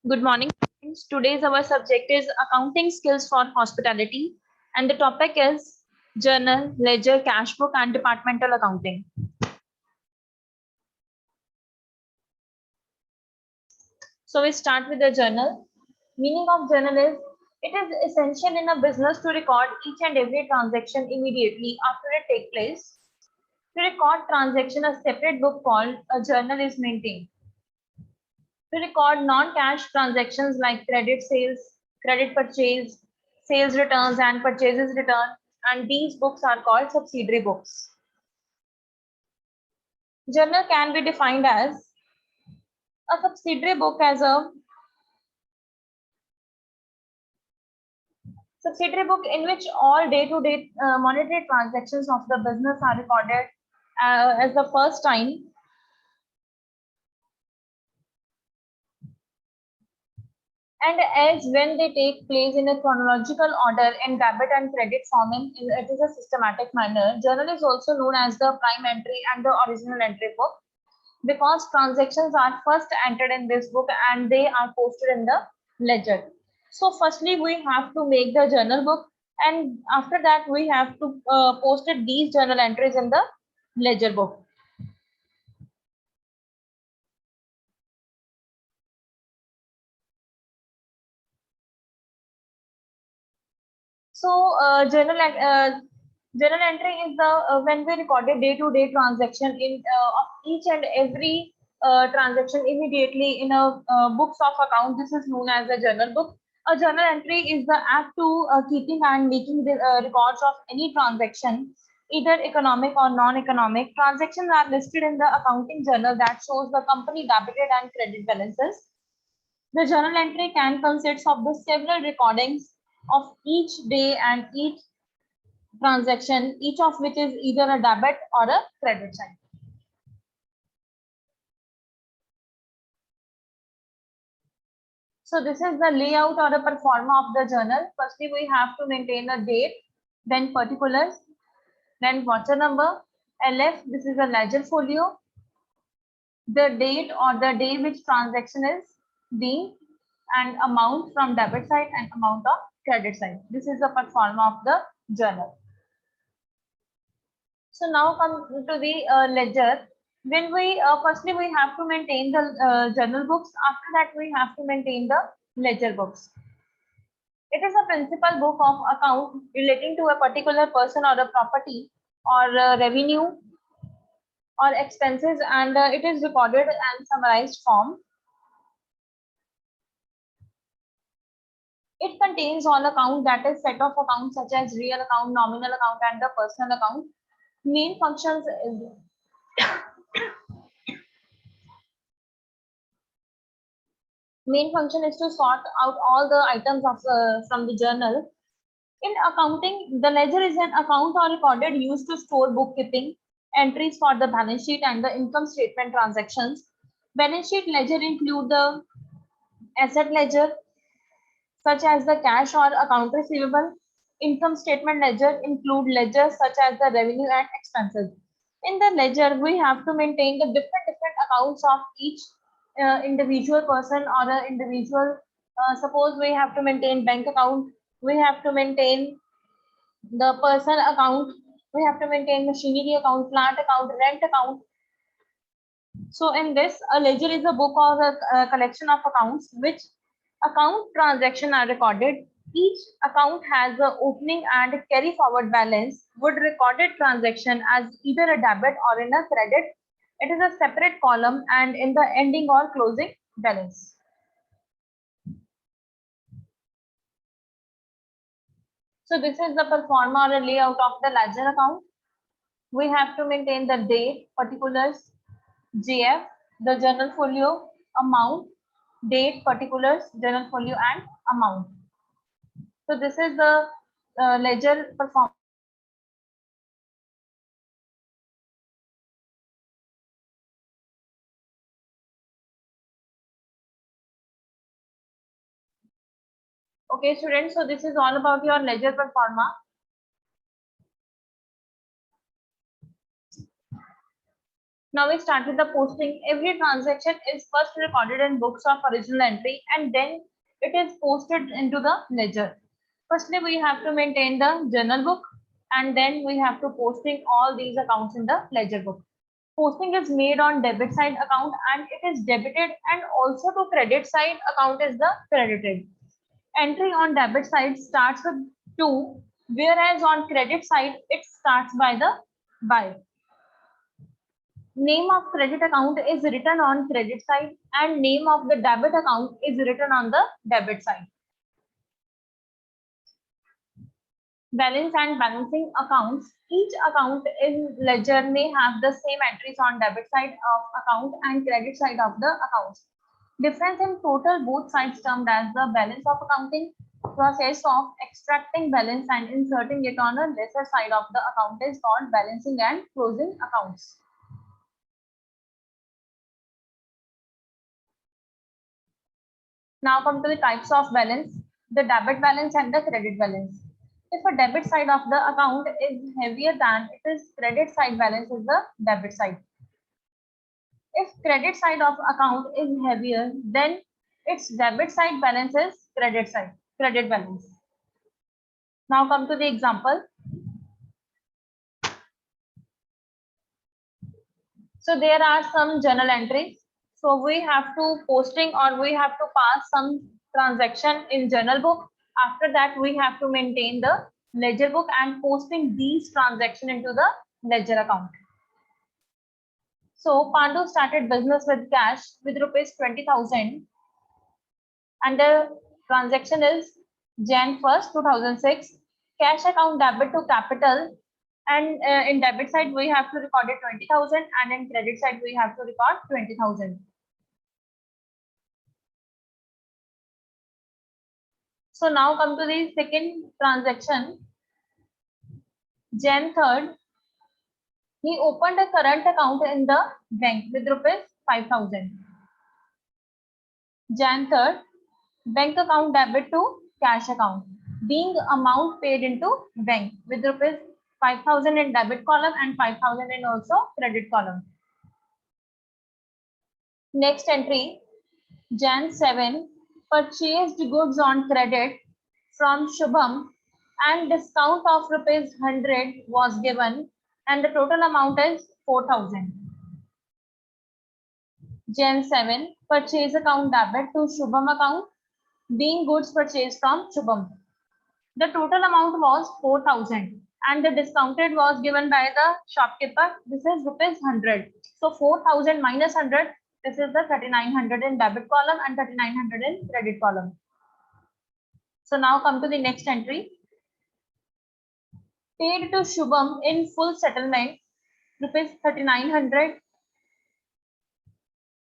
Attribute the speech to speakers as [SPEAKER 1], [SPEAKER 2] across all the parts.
[SPEAKER 1] Good morning, friends. Today's our subject is accounting skills for hospitality, and the topic is journal, ledger, cash book, and departmental accounting. So we start with the journal. Meaning of journal is it is essential in a business to record each and every transaction immediately after it take place. To record transaction, a separate book called a journal is maintained. To record non-cash transactions like credit sales, credit purchase, sales returns and purchases return, and these books are called subsidiary books. Journal can be defined as a subsidiary book as a subsidiary book in which all day-to-day monetary transactions of the business are recorded as the first time. And as when they take place in a chronological order in debit and credit form it is a systematic manner. Journal is also known as the prime entry and the original entry book because transactions are first entered in this book and they are posted in the ledger. So firstly, we have to make the journal book, and after that we have to post these journal entries in the ledger book. So journal entry is the when we recorded day-to-day transaction in of each and every transaction immediately in a books of account. This is known as a journal book. A journal entry is the act to keeping and making the records of any transaction, either economic or non-economic. Transactions are listed in the accounting journal that shows the company debited and credit balances. The journal entry can consist of the several recordings of each day and each transaction, each of which is either a debit or a credit side. So this is the layout or the performa of the journal. Firstly, we have to maintain a date, then particulars, then voucher number, LF, this is a ledger folio, the date or the day which transaction is being, and amount from debit side and amount of credit side. This is the performa of the journal. So now come to the ledger. When we firstly we have to maintain the journal books. After that we have to maintain the ledger books. It is a principal book of account relating to a particular person or a property or revenue or expenses, and it is recorded and summarized form. It contains all account, that is set of accounts such as real account, nominal account, and the personal account. Main functions is main function is to sort out all the items of from the journal. In accounting, the ledger is an account or recorded used to store bookkeeping entries for the balance sheet and the income statement transactions. Balance sheet ledger include the asset ledger such as the cash or account receivable. Income statement ledger include ledgers such as the revenue and expenses. In the ledger, we have to maintain the different accounts of each individual person or an individual. Suppose we have to maintain bank account, we have to maintain the person account, we have to maintain machinery account, plant account, rent account. So in this, a ledger is a book or a collection of accounts which account transaction are recorded. Each account has the opening and carry forward balance would recorded transaction as either a debit or in a credit. It is a separate column and in the ending or closing balance. So this is the performa or layout of the ledger account. We have to maintain the date, particulars, JF, the journal folio, amount, date, particulars, journal folio, and amount. So this is the ledger performance. Okay, students, so this is all about your ledger performa. Now we start with the posting. Every transaction is first recorded in books of original entry and then it is posted into the ledger. Firstly, we have to maintain the journal book and then we have to posting all these accounts in the ledger book. Posting is made on debit side account and it is debited, and also to credit side account is the credited. Entry on debit side starts with to, whereas on credit side it starts by the by. Name of credit account is written on credit side and name of the debit account is written on the debit side. Balance and balancing accounts. Each account in ledger may have the same entries on debit side of account and credit side of the accounts. Difference in total both sides termed as the balance of accounting. Process of extracting balance and inserting it on a lesser side of the account is called balancing and closing accounts. Now come to the types of balance, the debit balance and the credit balance. If a debit side of the account is heavier than it is credit side balance is the debit side. If credit side of account is heavier, then its debit side balance is credit balance. Now come to the example. So there are some journal entries. So we have to posting or we have to pass some transaction in journal book. After that, we have to maintain the ledger book and posting these transaction into the ledger account. So Pandu started business with cash with rupees 20,000 and the transaction is Jan 1st, 2006. Cash account debit to capital, and in debit side we have to record it 20,000 and in credit side we have to record 20,000. So now come to the second transaction. Jan 3rd, he opened a current account in the bank with rupees 5,000. Jan 3rd, bank account debit to cash account, being amount paid into bank with rupees 5,000 in debit column and 5,000 in also credit column. Next entry, Jan 7, purchased goods on credit from Shubham and discount of rupees 100 was given and the total amount is 4,000. Jan 7, purchase account debit to Shubham account, being goods purchased from Shubham. The total amount was 4,000 and the discounted was given by the shopkeeper. This is rupees 100. So 4,000 minus 100. This is the 3,900 in debit column and 3,900 in credit column. So now come to the next entry. Paid to Shubham in full settlement, rupees 3,900.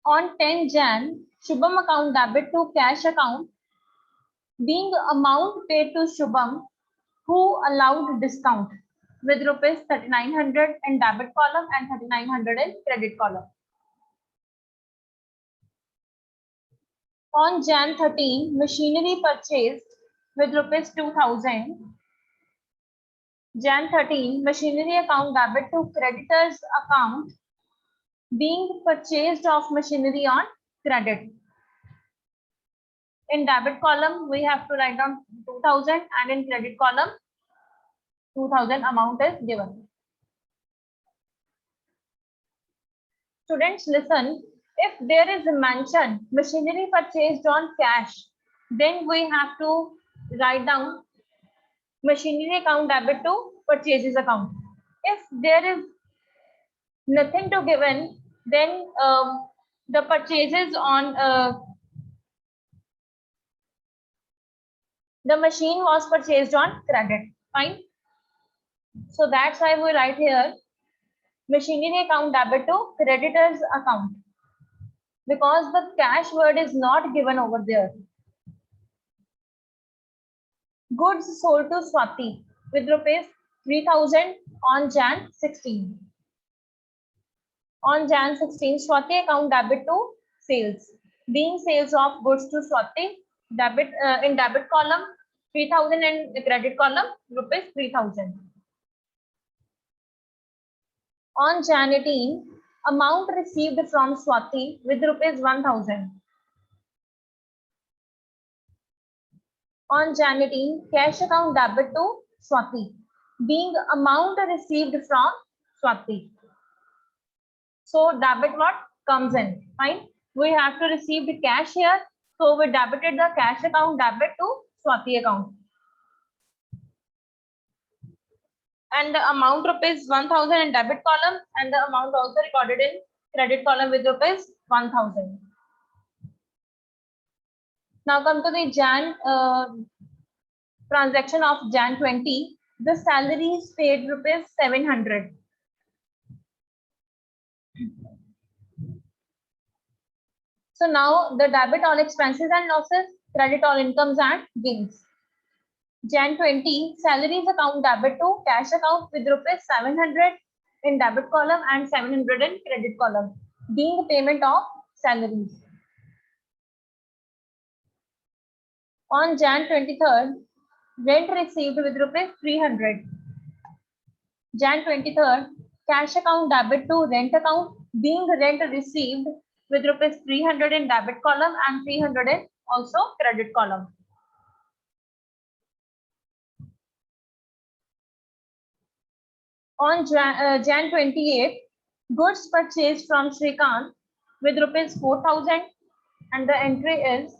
[SPEAKER 1] On 10 Jan, Shubham account debit to cash account, being amount paid to Shubham who allowed discount with rupees 3,900 in debit column and 3,900 in credit column. On Jan 13, machinery purchased with rupees 2,000. Jan 13, machinery account debit to creditors account, being purchased of machinery on credit. In debit column, we have to write down 2,000 and in credit column, 2,000 amount is given. Students, listen. If there is a mention machinery purchased on cash, then we have to write down machinery account debit to purchases account. If there is nothing to given, then the purchases on the machine was purchased on credit. Fine. So that's why we write here machinery account debit to creditors account, because the cash word is not given over there. Goods sold to Swati with rupees 3,000 on Jan 16. On Jan 16, Swati account debit to sales, being sales of goods to Swati, debit in debit column 3,000 and the credit column rupees 3,000. On Jan 18, amount received from Swati with rupees 1000. On Jan 18, cash account debit to Swati, being amount received from Swati. So debit what comes in, fine. We have to receive the cash here. So we debited the cash account debit to Swati account. And the amount rupees 1000 in debit column and the amount also recorded in credit column with rupees 1000. Now come to the Jan transaction of Jan 20. The salary is paid rupees 700. So now the debit all expenses and losses, credit all incomes and gains. Jan 20, salaries account debit to cash account with rupees 700 in debit column and 700 in credit column, being payment of salaries. On Jan 23rd, rent received with rupees 300. Jan 23rd, cash account debit to rent account, being rent received with rupees 300 in debit column and 300 in also credit column. On Jan 28, goods purchased from Shrikant with rupees 4000 and the entry is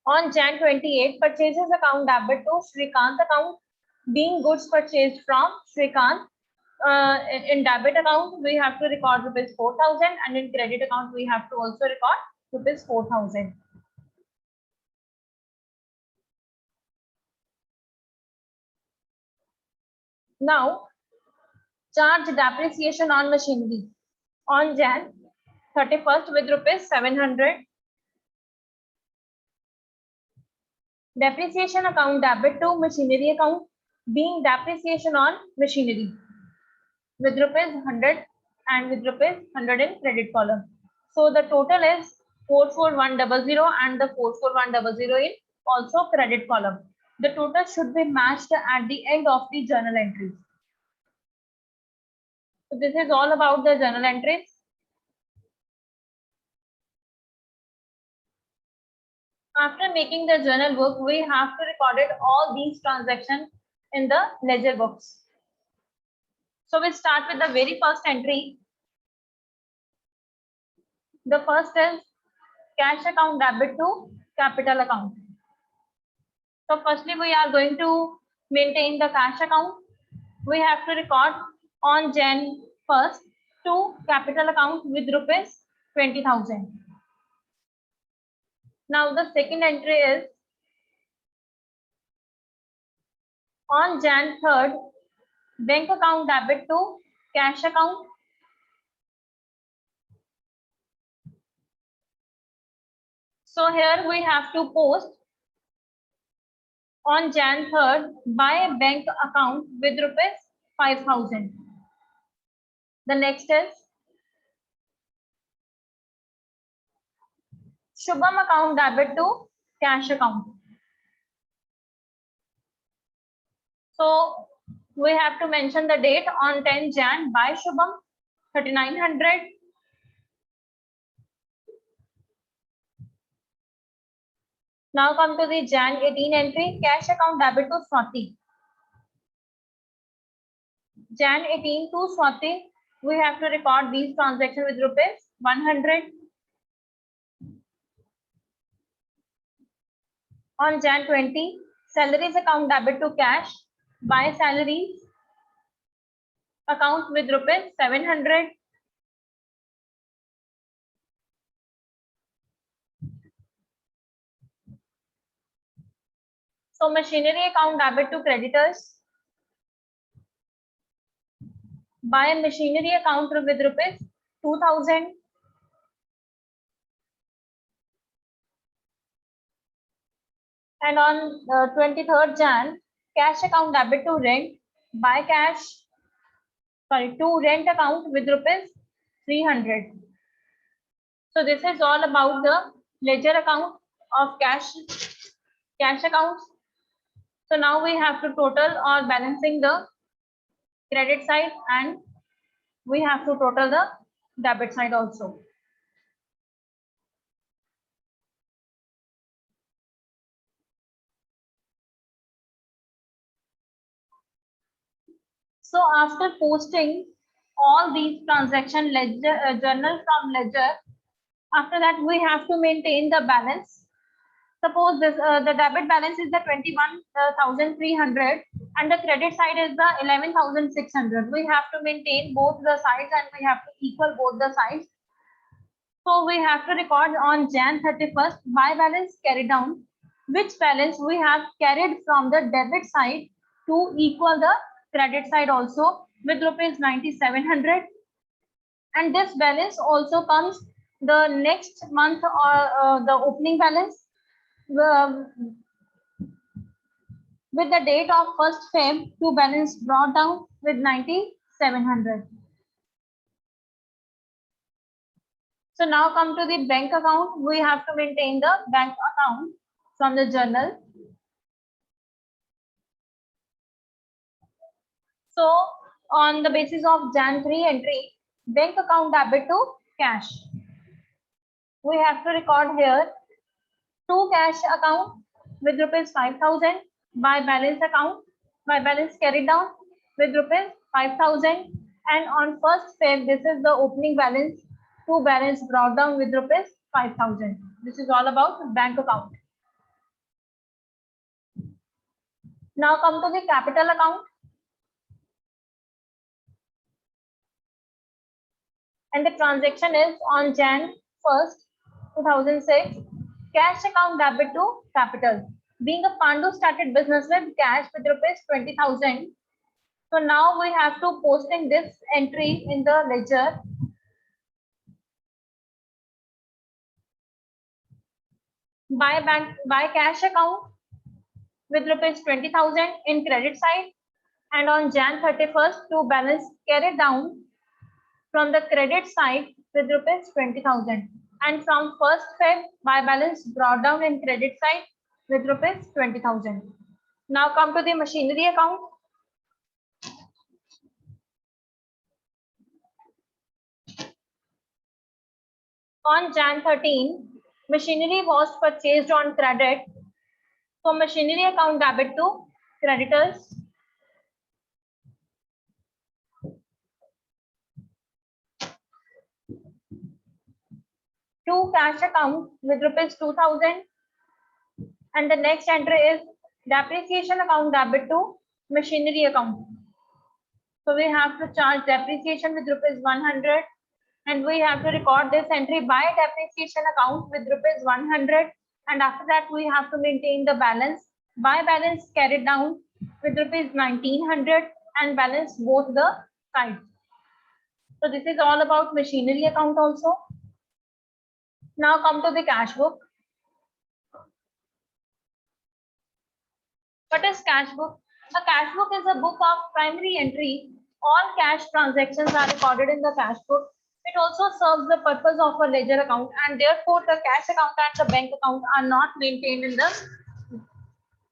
[SPEAKER 1] on Jan 28, purchases account debit to Shrikant account, being goods purchased from Shrikant. In debit account, we have to record rupees 4000 and in credit account, we have to also record rupees 4000. Now, charge depreciation on machinery on Jan 31st with rupees 700. Depreciation account debit to machinery account, being depreciation on machinery with rupees 100 and with rupees 100 in credit column. So the total is 44100 and the 44100 in also credit column. The total should be matched at the end of the journal entries. So this is all about the journal entries. After making the journal book, we have to record all these transactions in the ledger books. So we start with the very first entry. The first is cash account debit to capital account. So firstly, we are going to maintain the cash account. We have to record on Jan 1st to capital account with rupees 20,000. Now the second entry is on Jan 3rd, bank account debit to cash account. So here we have to post on Jan 3rd by bank account with rupees 5,000. The next is Shubham account debit to cash account. So we have to mention the date on 10 Jan by Shubham 3900. Now come to the Jan 18 entry, cash account debit to Swati. Jan 18 to Swati, we have to record these transactions with rupees 100. On Jan 20, salaries account debit to cash by salaries account with rupees 700. So machinery account debit to creditors by machinery account with rupees 2000. And on 23rd Jan, cash account debit to rent by cash, to rent account with rupees 300. So this is all about the ledger account of cash accounts. So now we have to total or balancing the credit side and we have to total the debit side also. So after posting all these transaction ledger journal from ledger, after that we have to maintain the balance. Suppose this the debit balance is the 21,300 and the credit side is the 11,600. We have to maintain both the sides and we have to equal both the sides. So we have to record on Jan 31st by balance carried down, which balance we have carried from the debit side to equal the credit side also with rupees 9,700. And this balance also comes the next month or the opening balance with the date of 1st Feb to balance brought down with 9,700. So now come to the bank account. We have to maintain the bank account from the journal. So on the basis of Jan 3 entry, bank account debit to cash. We have to record here to cash account with rupees 5,000 by balance account by balance carried down with rupees 5,000, and on 1st Feb this is the opening balance to balance brought down with rupees 5,000. This is all about bank account. Now come to the capital account. And the transaction is on Jan 1st, 2006. Cash account debit to capital. Being a Pandu started business with cash with rupees 20,000. So now we have to posting this entry in the ledger. By cash account with rupees 20,000 in credit side, and on Jan 31st to balance carried down from the credit side with rupees 20,000, and from 1st Feb by balance brought down in credit side with rupees 20,000. Now come to the machinery account. On Jan 13, machinery was purchased on credit. So machinery account debit to creditors. To cash account with rupees 2,000, and the next entry is depreciation account debit to machinery account. So we have to charge depreciation with rupees 100, and we have to record this entry by depreciation account with rupees 100, and after that we have to maintain the balance by balance carried down with rupees 1,900 and balance both the sides. So this is all about machinery account also. Now come to the cash book. What is cash book? A cash book is a book of primary entry. All cash transactions are recorded in the cash book. It also serves the purpose of a ledger account, and therefore the cash account and the bank account are not maintained in the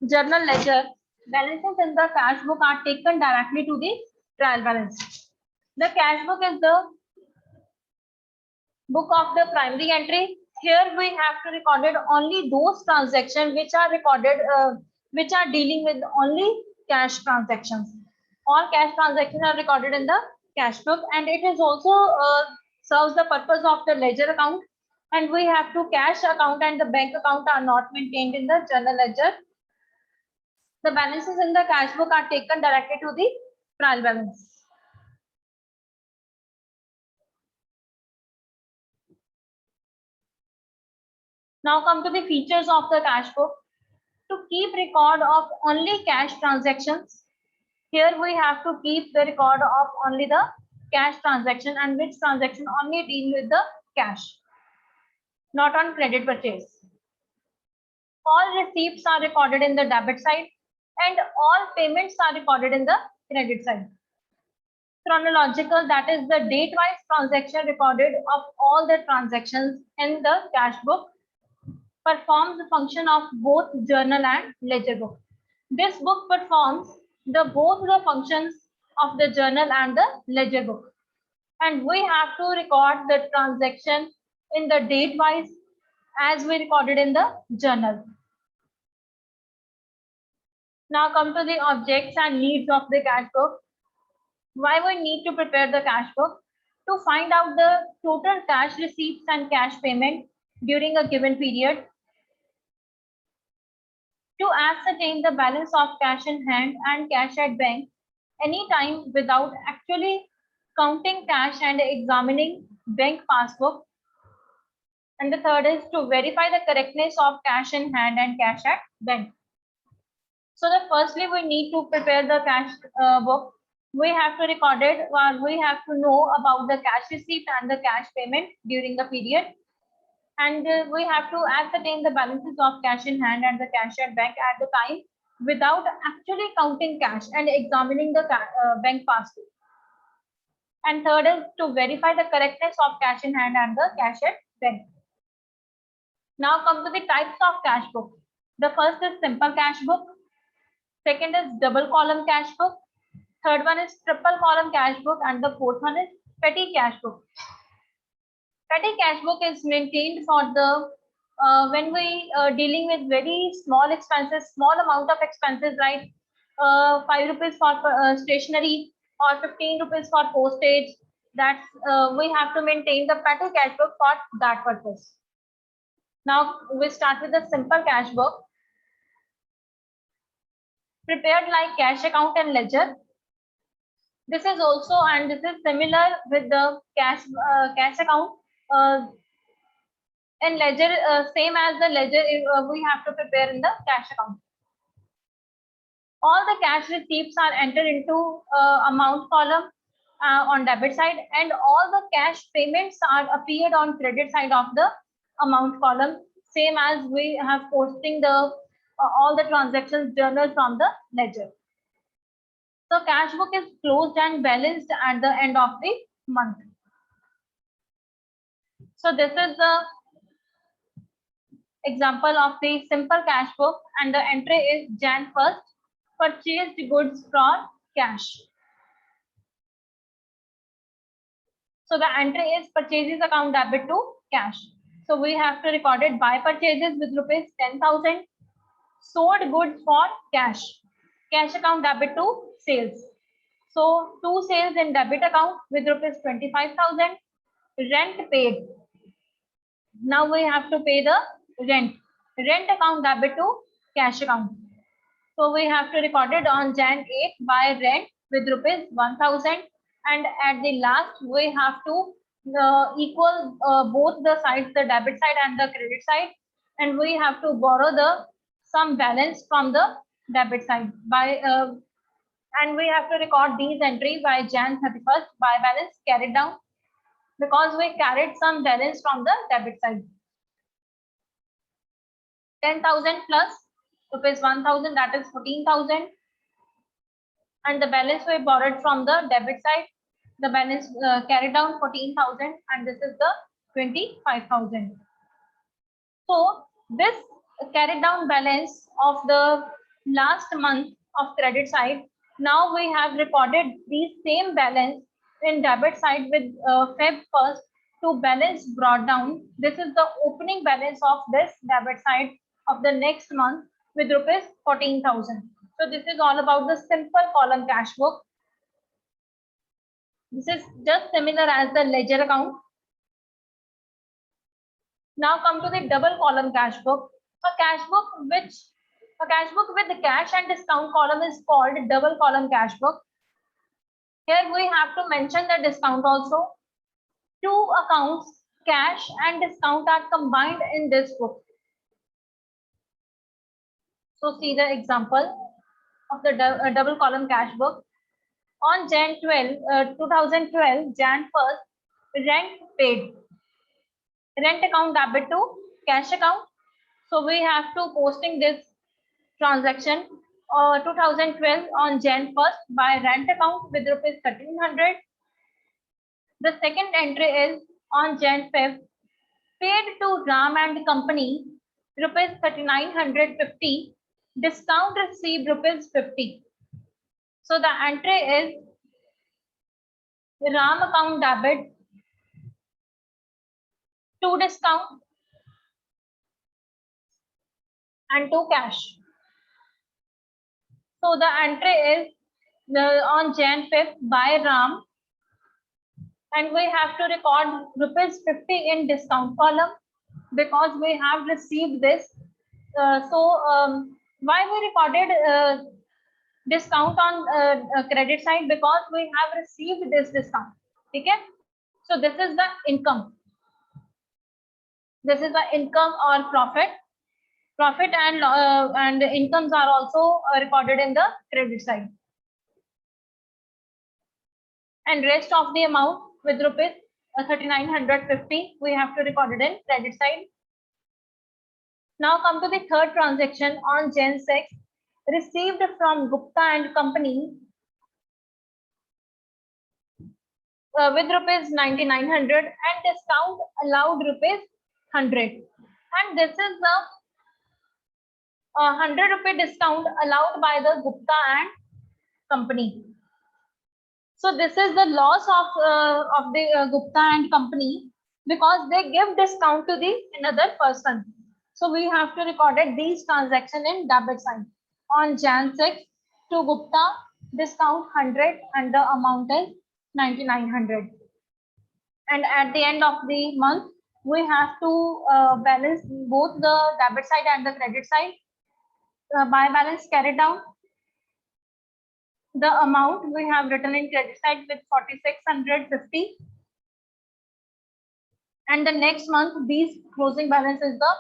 [SPEAKER 1] journal ledger. Balances in the cash book are taken directly to the trial balance. The cash book is the book of the primary entry. Here we have to record only those transactions which are recorded, which are dealing with only cash transactions. All cash transactions are recorded in the cash book, and it is also serves the purpose of the ledger account. And we have to cash account and the bank account are not maintained in the journal ledger. The balances in the cash book are taken directly to the trial balance. Now come to the features of the cash book. To keep record of only cash transactions, here we have to keep the record of only the cash transaction, and which transaction only deal with the cash, not on credit purchase. All receipts are recorded in the debit side, and all payments are recorded in the credit side. Chronological, that is the date-wise transaction recorded of all the transactions in the cash book, performs the function of both journal and ledger book. This book performs both the functions of the journal and the ledger book. and we have to record the transaction in the date wise as we recorded in the journal. Now come to the objects and needs of the cash book. Why we need to prepare the cash book? To find out the total cash receipts and cash payment during a given period. To ascertain the balance of cash in hand and cash at bank anytime without actually counting cash and examining bank passbook. And the third is to verify the correctness of cash in hand and cash at bank. So the firstly we need to prepare the cash book. We have to record it, or we have to know about the cash receipt and the cash payment during the period. And we have to ascertain the balances of cash in hand and the cash at bank at the time without actually counting cash and examining the bank passbook. And third is to verify the correctness of cash in hand and the cash at bank. Now come to the types of cash book. The first is simple cash book. Second is double column cash book. Third one is triple column cash book, and the fourth one is petty cash book. Petty cash book is maintained for the when we dealing with very small expenses, small amount of expenses, like 5 rupees for stationery or 15 rupees for postage. That's we have to maintain the petty cash book for that purpose. Now we start with the simple cash book, prepared like cash account and ledger. This is also, and this is similar with the cash account and ledger, same as the ledger we have to prepare in the cash account. All the cash receipts are entered into amount column on debit side, and all the cash payments are appeared on credit side of the amount column, same as we have posting the all the transactions journal from the ledger. So cash book is closed and balanced at the end of the month. So this is the example of the simple cash book, and the entry is Jan 1st, purchased goods for cash. So the entry is purchases account debit to cash. So we have to record it by purchases with rupees 10,000, sold goods for cash, cash account debit to sales. So 2 sales in debit account with rupees 25,000, rent paid. Now we have to pay the rent account debit to cash account. So we have to record it on Jan 8 by rent with rupees 1,000, and at the last we have to equal both the sides, the debit side and the credit side, and we have to borrow the some balance from the debit side by and we have to record these entry by Jan 31st by balance carried down, because we carried some balance from the debit side. 10,000 plus rupees 1,000, that is 14,000, and the balance we borrowed from the debit side, the balance carried down 14,000, and this is the 25,000. So this carried down balance of the last month of credit side, now we have recorded the same balance in debit side with Feb 1st to balance brought down. This is the opening balance of this debit side of the next month with rupees 14,000. So this is all about the simple column cash book. This is just similar as the ledger account. Now come to the double column cash book. A cash book with the cash and discount column is called double column cash book. Here we have to mention the discount also. Two accounts, cash and discount, are combined in this book. So see the example of the double column cash book. On Jan 2012, Jan 1st, rent paid. Rent account debit to cash account. So we have to posting this transaction 2012 on Jan 1st by rent account with rupees 1,300. The second entry is on Jan 5th, paid to Ram and Company rupees 3,950, discount received rupees 50. So the entry is Ram account debit, to discount and to cash. So the entry is on Jan 5th by Ram, and we have to record rupees 50 in discount column because we have received this. Why we recorded discount on credit side? Because we have received this discount. Okay, so this is the income. This is the income or profit. Profit and incomes are also recorded in the credit side. And rest of the amount with rupees 3950 we have to record it in credit side. Now come to the third transaction on Jan 6, received from Gupta and Company with rupees 9900 and discount allowed rupees 100. And this is the 100 rupee discount allowed by the Gupta and Company. So this is the loss of the Gupta and Company because they give discount to the another person. So we have to record these transactions in debit side. On Jan 6 to Gupta, discount 100 and the amount is 9900. And at the end of the month, we have to balance both the debit side and the credit side. By balance carried down. The amount we have written in credit side with 4650. And the next month, these closing balance is the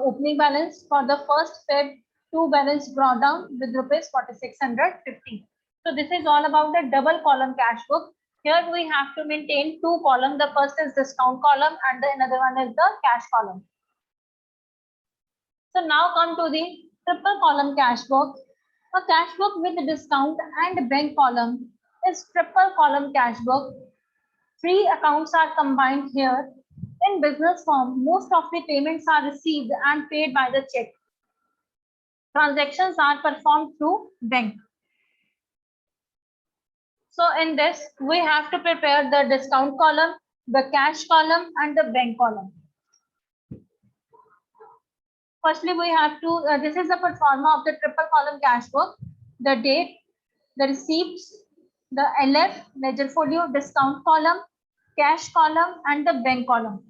[SPEAKER 1] opening balance for the first Fed two balance brought down with rupees 4650. So this is all about the double column cash book. Here we have to maintain two columns. The first is discount column and the another one is the cash column. So now come to the triple column cash book. A cash book with discount and bank column is triple column cash book. Three accounts are combined here. In business form, most of the payments are received and paid by the check. Transactions are performed through bank. So in this, we have to prepare the discount column, the cash column, and the bank column. Firstly, we have to, this is the pro forma of the triple column cash book, the date, the receipts, the LF, ledger folio, discount column, cash column, and the bank column.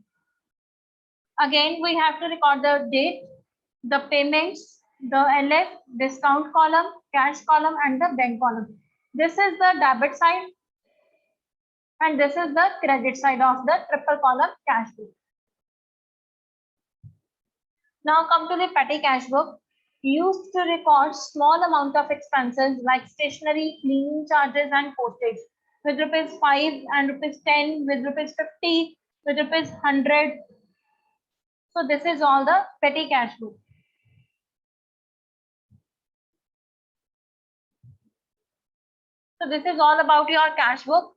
[SPEAKER 1] Again, we have to record the date, the payments, the LF, discount column, cash column, and the bank column. This is the debit side, and this is the credit side of the triple column cash book. Now come to the petty cash book, used to record small amount of expenses like stationery, cleaning charges, and postage with rupees 5 and rupees 10, with rupees 50, with rupees 100. So this is all the petty cash book. So this is all about your cash book.